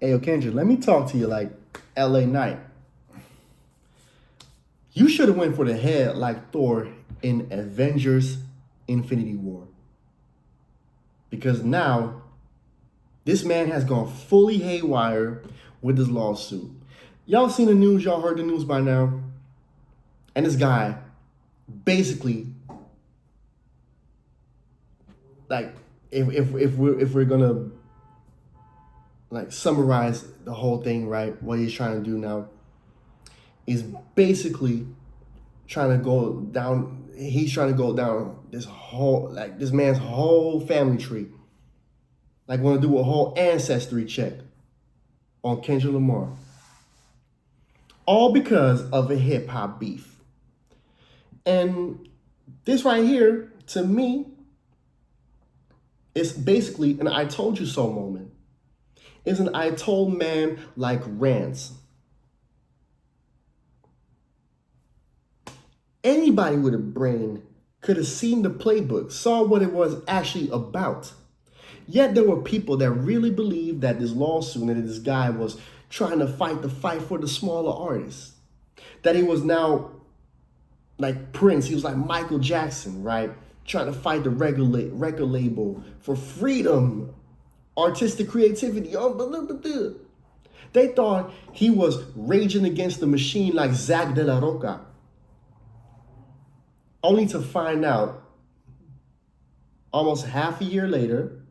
Hey, yo, Kendrick, let me talk to you like LA Knight. You should have went for the head like Thor in Avengers Infinity War. Because now, this man has gone fully haywire with this lawsuit. Y'all seen the news, y'all heard the news by now. And this guy basically, like, if we're gonna like summarize the whole thing, right? What he's trying to do now is basically trying to go down. He's trying to go down this man's whole family tree. Like, want to do a whole ancestry check on Kendrick Lamar. All because of a hip hop beef. And this right here, to me, is basically an I told you so moment. It's an I told man like rants. Anybody with a brain could have seen the playbook, saw what it was actually about. Yet there were people that really believed that this lawsuit, that this guy was trying to fight the fight for the smaller artists. That he was now like Prince, he was like Michael Jackson, right? Trying to fight the record label for freedom, artistic creativity. They thought he was raging against the machine like Zach De La Roca. Only to find out almost half a year later,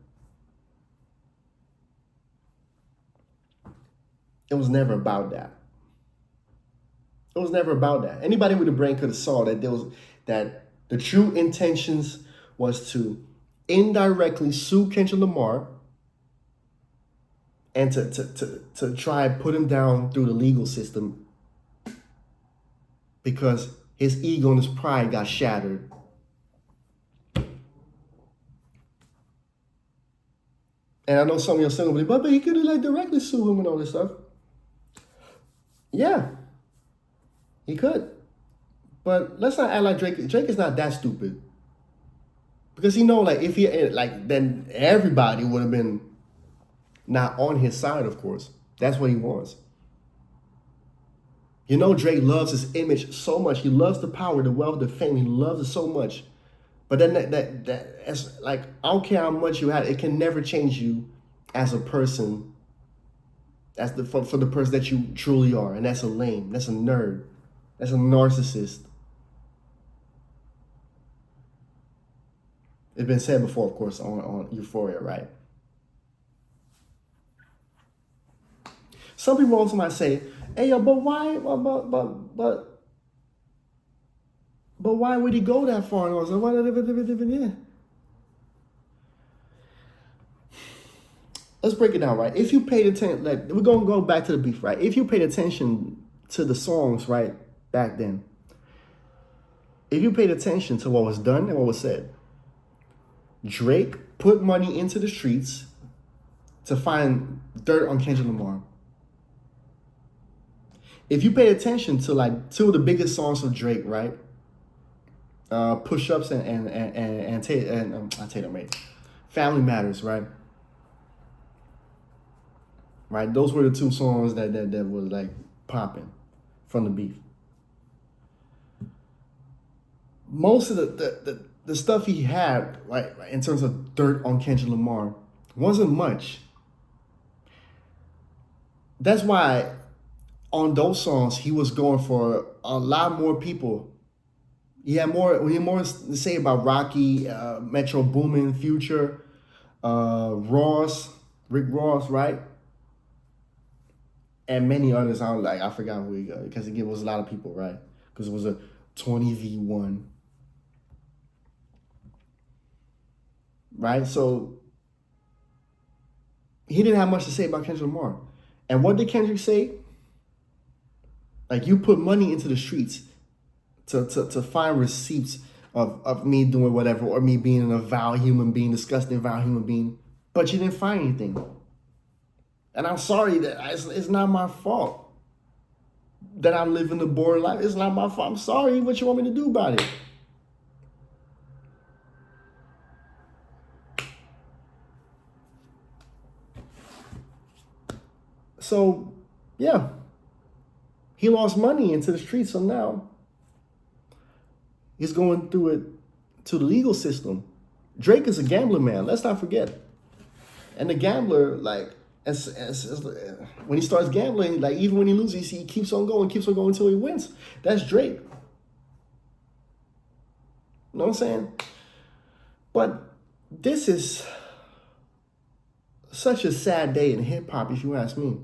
it was never about that. It was never about that. Anybody with a brain could have saw that that the true intentions was to indirectly sue Kendrick Lamar and to try and put him down through the legal system because his ego and his pride got shattered. And I know some of your single believe, but he could have like directly sued him and all this stuff. Yeah, he could. But let's not act like Drake is not that stupid. Because he know, like, if he, like, then everybody would have been not on his side, of course. That's what he wants. You know, Drake loves his image so much. He loves the power, the wealth, the fame. He loves it so much. But then that's like, I don't care how much you have, it can never change you as a person. That's for the person that you truly are. And that's a lame. That's a nerd. That's a narcissist. It's been said before, of course, on Euphoria, right? Some people also might say, hey, yo, but why, but why would he go that far? And I was like, yeah. Let's break it down, right? If you paid attention, like, we're going to go back to the beef, right? If you paid attention to the songs, right, back then, if you paid attention to what was done and what was said, Drake put money into the streets to find dirt on Kendrick Lamar. If you pay attention to like two of the biggest songs of Drake, right? Push-Ups and Tatum, mate. Family Matters, right? Right, those were the two songs that were like popping from the beef. Most of the stuff he had, right, in terms of dirt on Kendrick Lamar, wasn't much. That's why on those songs he was going for a lot more people. He had more to say about Rocky, Metro Boomin, Future, Rick Ross, right? And many others. I forgot who he got, because it was a lot of people, right? Because it was a 20v1. Right? So he didn't have much to say about Kendrick Lamar. And what did Kendrick say? Like, you put money into the streets to find receipts of me doing whatever, or me being a vile human being, disgusting vile human being, but you didn't find anything. And I'm sorry that it's not my fault that I'm living the boring life. It's not my fault. I'm sorry. What you want me to do about it? So, yeah, he lost money into the streets. So now he's going through it to the legal system. Drake is a gambler, man. Let's not forget. And the gambler, like, as when he starts gambling, like even when he loses, he keeps on going until he wins. That's Drake. You know what I'm saying? But this is such a sad day in hip hop, if you ask me,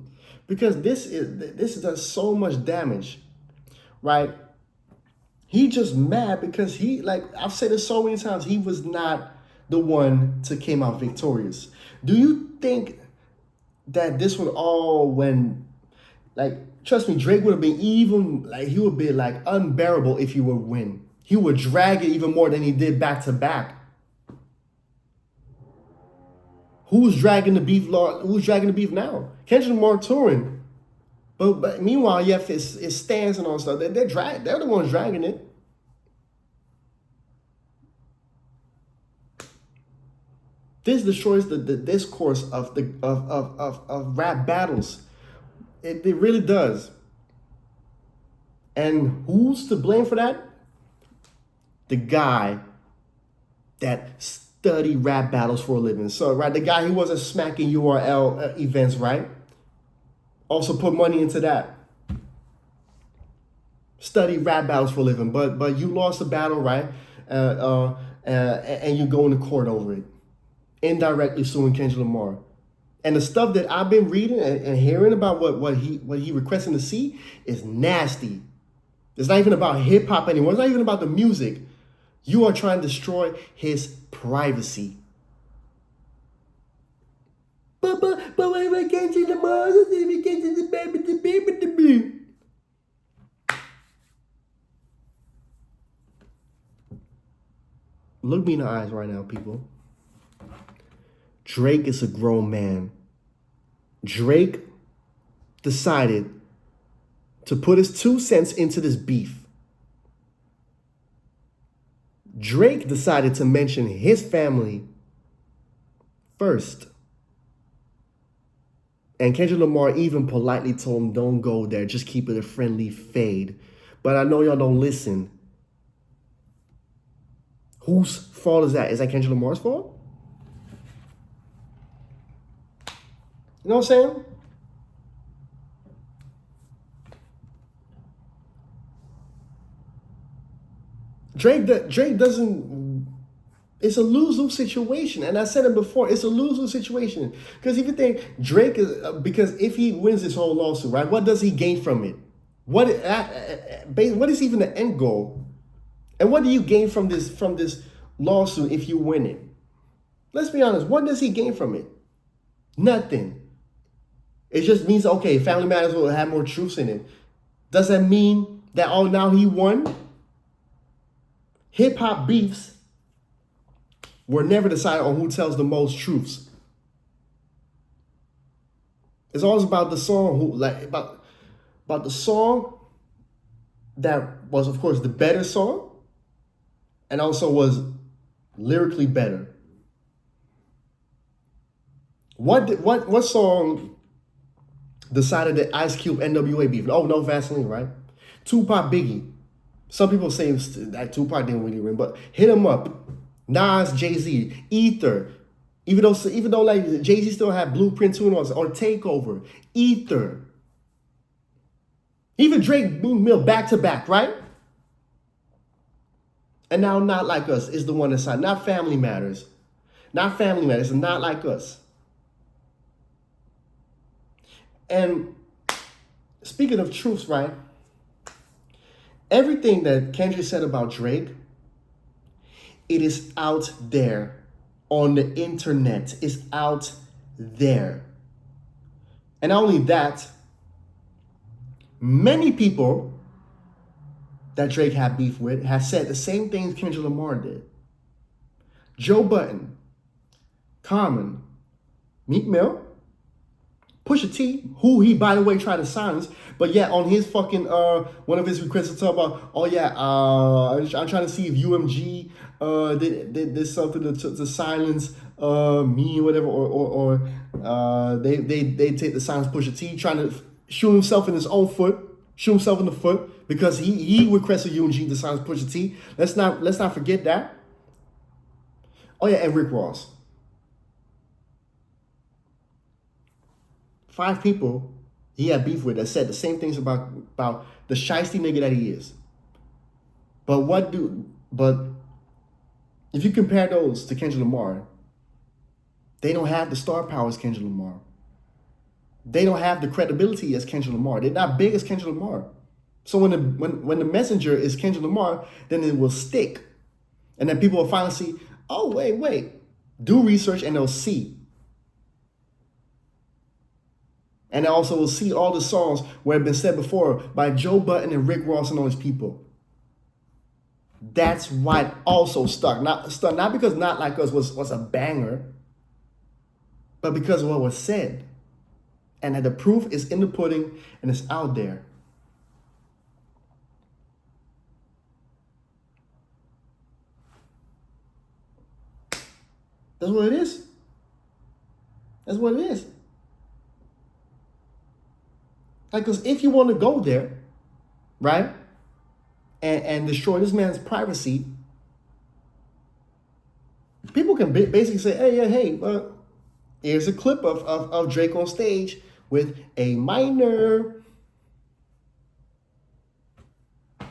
because this does so much damage, right? He just mad because he, like I've said it so many times, he was not the one to came out victorious. Do you think that this would all when, like, trust me, Drake would have been even, like, he would be like unbearable if he would win. He would drag it even more than he did back to back. Who's dragging the beef? Who's dragging the beef now? Kendrick Lamar touring, but meanwhile, you have his stands and all stuff. They're the ones dragging it. This destroys the discourse of rap battles. It really does. And who's to blame for that? The guy that study rap battles for a living. So, right, the guy who wasn't smacking URL events, right? Also put money into that. Study rap battles for a living, but you lost the battle, right? And you go into court over it, indirectly suing Kendrick Lamar. And the stuff that I've been reading and hearing about what he requesting to see is nasty. It's not even about hip hop anymore. It's not even about the music. You are trying to destroy his privacy. But when I can't see the mother, we can't see the baby. Look me in the eyes right now, people. Drake is a grown man. Drake decided to put his 2 cents into this beef. Drake decided to mention his family first. And Kendrick Lamar even politely told him, don't go there, just keep it a friendly fade. But I know y'all don't listen. Whose fault is that? Is that Kendrick Lamar's fault? You know what I'm saying? Drake doesn't, it's a lose-lose situation. And I said it before, it's a lose-lose situation. Because if you think Drake is, because if he wins this whole lawsuit, right, what does he gain from it? What is even the end goal? And what do you gain from this lawsuit if you win it? Let's be honest, what does he gain from it? Nothing. It just means, okay, Family Matters will have more truths in it. Does that mean that, oh, now he won? Hip-hop beefs were never decided on who tells the most truths. It's always about the song, about the song that was, of course, the better song and also was lyrically better. What song decided that Ice Cube NWA beef? Oh, no Vaseline, right? Tupac Biggie. Some people say that Tupac didn't really win, but Hit 'Em Up, Nas, Jay-Z, Ether. Even though like Jay-Z still had Blueprint 2 or Takeover, Ether. Even Drake, Mill back to back, right? And now Not Like Us is the one that signed. Not Family Matters. Not Family Matters, and Not Like Us. And speaking of truths, right? Everything that Kendrick said about Drake, it is out there on the internet. It's out there. And not only that, many people that Drake had beef with have said the same things Kendrick Lamar did. Joe Budden, Common, Meek Mill, Pusha T, who he, by the way, tried to silence, but yeah, on his fucking, one of his requests to talk about, oh yeah, I'm trying to see if UMG did something to silence me, whatever, or they take the silence Pusha T, trying to shoot himself in his own foot, shoot himself in the foot because he requested UNG to silence Pusha T. Let's not forget that. Oh yeah, and Rick Ross. 5 people he had beef with that said the same things about the shiesty nigga that he is. But if you compare those to Kendrick Lamar, they don't have the star power as Kendrick Lamar. They don't have the credibility as Kendrick Lamar. They're not big as Kendrick Lamar. So when the messenger is Kendrick Lamar, then it will stick. And then people will finally see, oh, wait. Do research and they'll see. And I also will see all the songs where it's been said before by Joe Budden and Rick Ross and all these people. That's why it also stuck. Not because Not Like Us was a banger, but because of what was said. And that the proof is in the pudding and it's out there. That's what it is. That's what it is. Like, because if you want to go there, right, and destroy this man's privacy, people can basically say, hey, here's a clip of Drake on stage with a minor.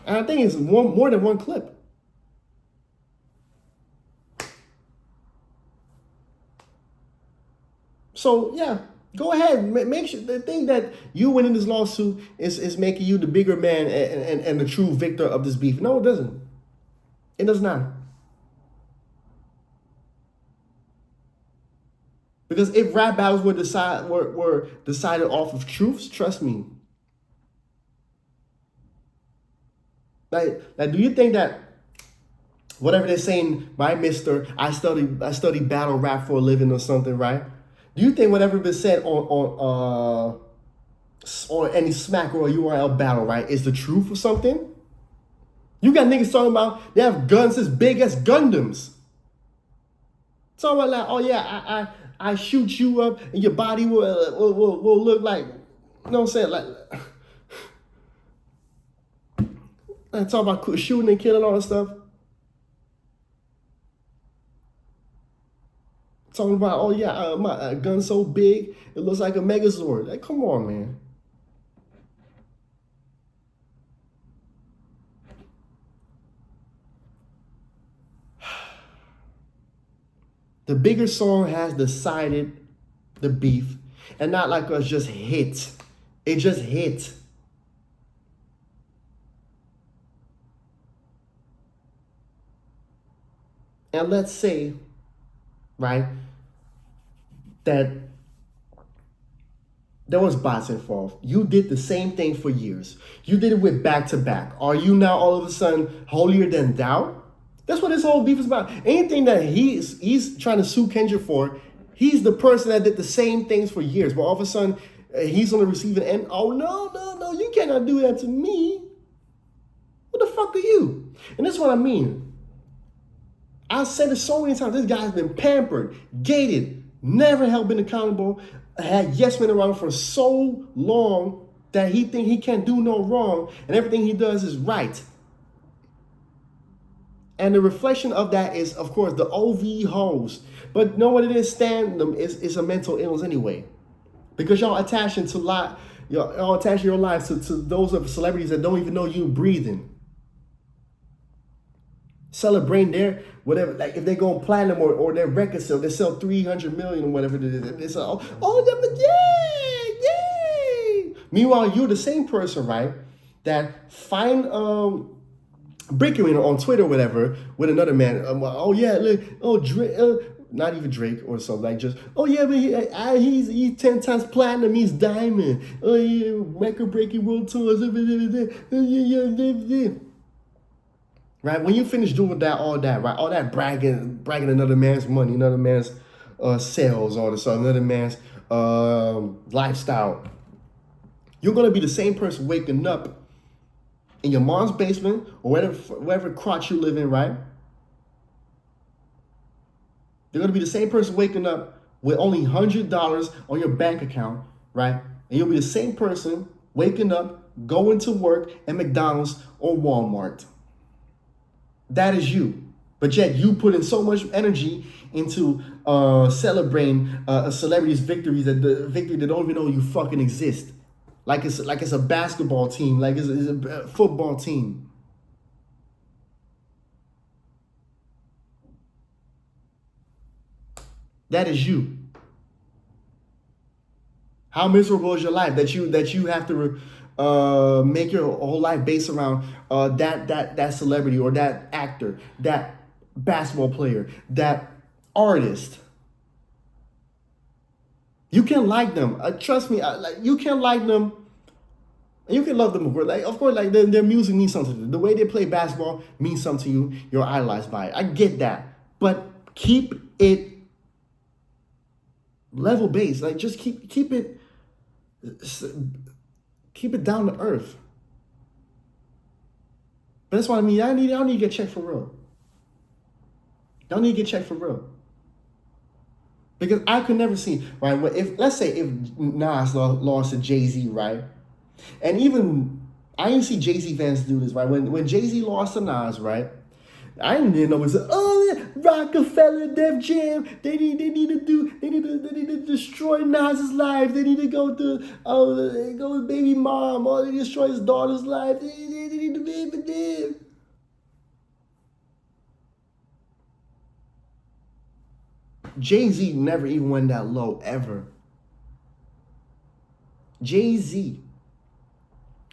And I think it's more than one clip. So, yeah. Go ahead. Make sure the thing that you winning this lawsuit is making you the bigger man and the true victor of this beef. No, it doesn't. It does not. Because if rap battles were decided off of truths, trust me. Like, do you think that whatever they're saying by Mr. I study battle rap for a living or something, right? Do you think whatever been said on any smack or URL battle, right, is the truth or something? You got niggas talking about they have guns as big as Gundams. Talking about like, oh yeah, I shoot you up and your body will look like, you know what I'm saying, like I'm talking about shooting and killing all that stuff. Talking about, oh yeah, my gun's so big, it looks like a Megazord. Like, come on, man. The bigger song has decided the beef, and Not Like Us just hit. It just hit. And let's say, right, that there was bots involved. You did the same thing for years. You did it with back-to-back. Are you now all of a sudden holier than thou? That's what this whole beef is about. Anything that he's trying to sue Kendrick for, he's the person that did the same things for years. But all of a sudden, he's on the receiving end. Oh, no, you cannot do that to me. What the fuck are you? And that's what I mean. I've said it so many times. This guy's been pampered, gated, never held been accountable, had yes men around for so long that he think he can't do no wrong, and everything he does is right. And the reflection of that is, of course, the OV hoes. But you know what it is? Stand them is a mental illness anyway, because y'all attaching to y'all attaching your lives to those of celebrities that don't even know you breathing. Celebrating their whatever, like if they go on platinum or their record sale, they sell 300 million or whatever it is. They sell, yay. Meanwhile, you're the same person, right, that find bickering on Twitter or whatever with another man. Oh yeah, look, Drake, not even Drake or something, like just, oh yeah, but he's 10 times platinum, he's diamond. Oh yeah, record breaking world tours. Right, when you finish doing all that bragging another man's money, another man's sales, all this, another man's lifestyle, you're gonna be the same person waking up in your mom's basement or wherever crotch you live in, right? They're going to be the same person waking up with only $100 on your bank account, right? And you'll be the same person waking up, going to work at McDonald's or Walmart. That is you. But yet you put in so much energy into celebrating a celebrity's victories, that the victory they don't even know you fucking exist. Like it's a basketball team, like it's a football team. That is you. How miserable is your life that you have to make your whole life based around that celebrity or that actor, that basketball player, that artist? You can like them. Trust me. Like you can like them. You can love them, of course, like their music means something to you. The way they play basketball means something to you. You're idolized by it. I get that, but keep it level based. Like just keep it down to earth. But that's what I mean. Y'all need to get checked for real. Y'all need to get checked for real. Because I could never see, right? Let's say if Nas lost to Jay-Z, right? And even I didn't see Jay-Z fans do this, right? When Jay-Z lost to Nas, right? I didn't know it was Rockefeller, Def Jam. They need to destroy Nas's life. They need to go with baby mom, or they destroy his daughter's life. They need to be with them. Jay-Z never even went that low ever. Jay-Z,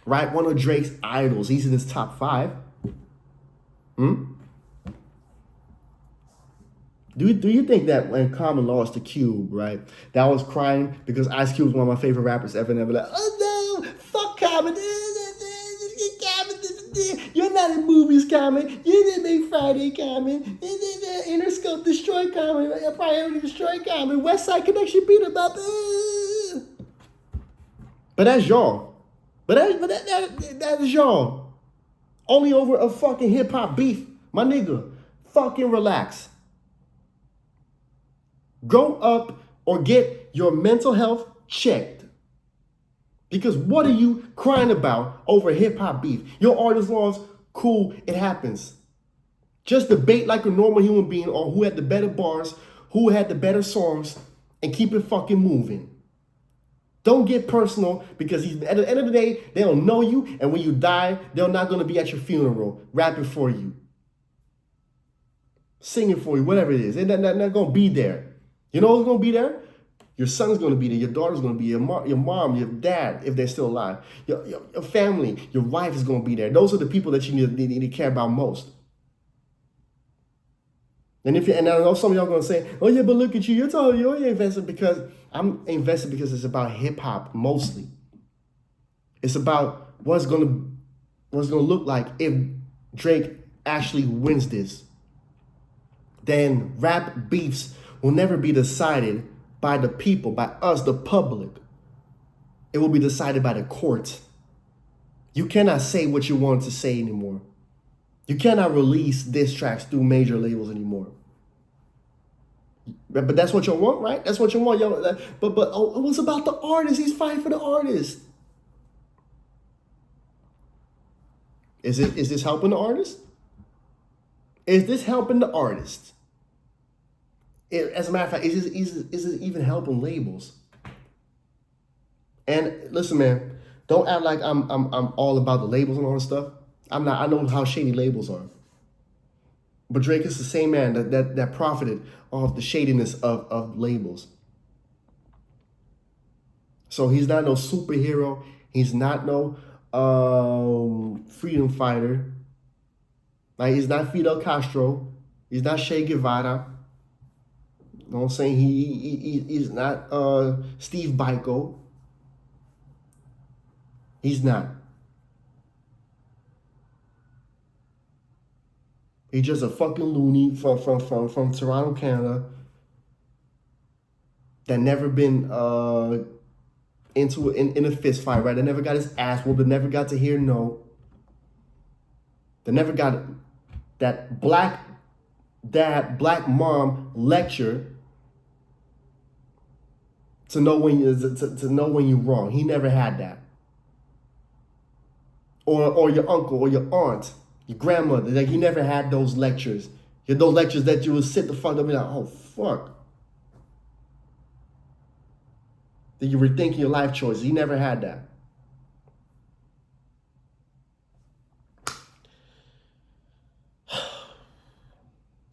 right? One of Drake's idols. He's in his top 5. Do you think that when Common lost to Cube, right, that was crying because Ice Cube was one of my favorite rappers ever, and ever like, oh no, fuck Common, you're not in movies, Common, you didn't make Friday, Common, Interscope destroy Common, Priority destroy Common, West Side Connection beat him up, but that's y'all, that is y'all, only over a fucking hip hop beef, my nigga, fucking relax. Grow up or get your mental health checked. Because what are you crying about over hip-hop beef? Your artist lost, cool, it happens. Just debate like a normal human being on who had the better bars, who had the better songs, and keep it fucking moving. Don't get personal, because at the end of the day, they don't know you, and when you die, they're not going to be at your funeral rapping for you, singing for you, whatever it is. They're not going to be there. You know who's going to be there? Your son's going to be there. Your daughter's going to be there. Your mom, your dad, if they're still alive. Your family, your wife is going to be there. Those are the people that you need to care about most. And I know some of y'all going to say, oh yeah, but look at you. You're invested because I'm invested because it's about hip hop mostly. It's about what's going to look like if Drake actually wins this. Then rap beefs will never be decided by the people, by us, the public. It will be decided by the courts. You cannot say what you want to say anymore. You cannot release diss tracks through major labels anymore. But that's what you want, right? That's what you want. But it was about the artist. He's fighting for the artist. Is this helping the artist? Is this helping the artist? As a matter of fact, is it even helping labels? And listen, man, don't act like I'm all about the labels and all this stuff. I'm not. I know how shady labels are. But Drake is the same man that profited off the shadiness of labels. So he's not no superhero. He's not no freedom fighter. Like, he's not Fidel Castro. He's not Che Guevara. You know what I'm saying? He's not Steve Biko. He's not. He's just a fucking loony from Toronto, Canada, that never been in a fist fight, right? That never got his ass whooped, that never got to hear no. That never got that black dad, black mom lecture to know when you're wrong. He never had that. Or your uncle or your aunt, your grandmother. Like, he never had those lectures. Those lectures that you would sit the fuck up and be like, oh fuck. That you were thinking your life choices. He never had that.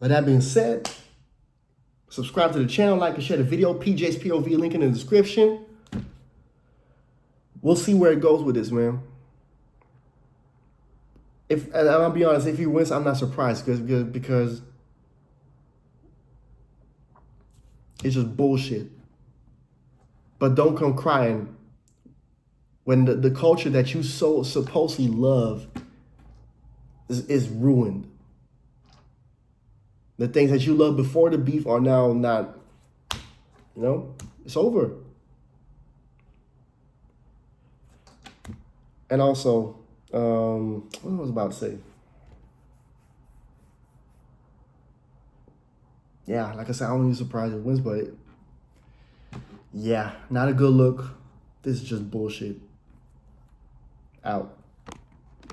With that being said, subscribe to the channel, like and share the video. PJ's POV link in the description. We'll see where it goes with this, man. And I'll be honest, if he wins, I'm not surprised because it's just bullshit. But don't come crying when the culture that you so supposedly love is ruined. The things that you loved before the beef are now not, it's over. And also, what was I about to say? Yeah, like I said, I won't be surprised if it wins, but yeah, not a good look. This is just bullshit. Out.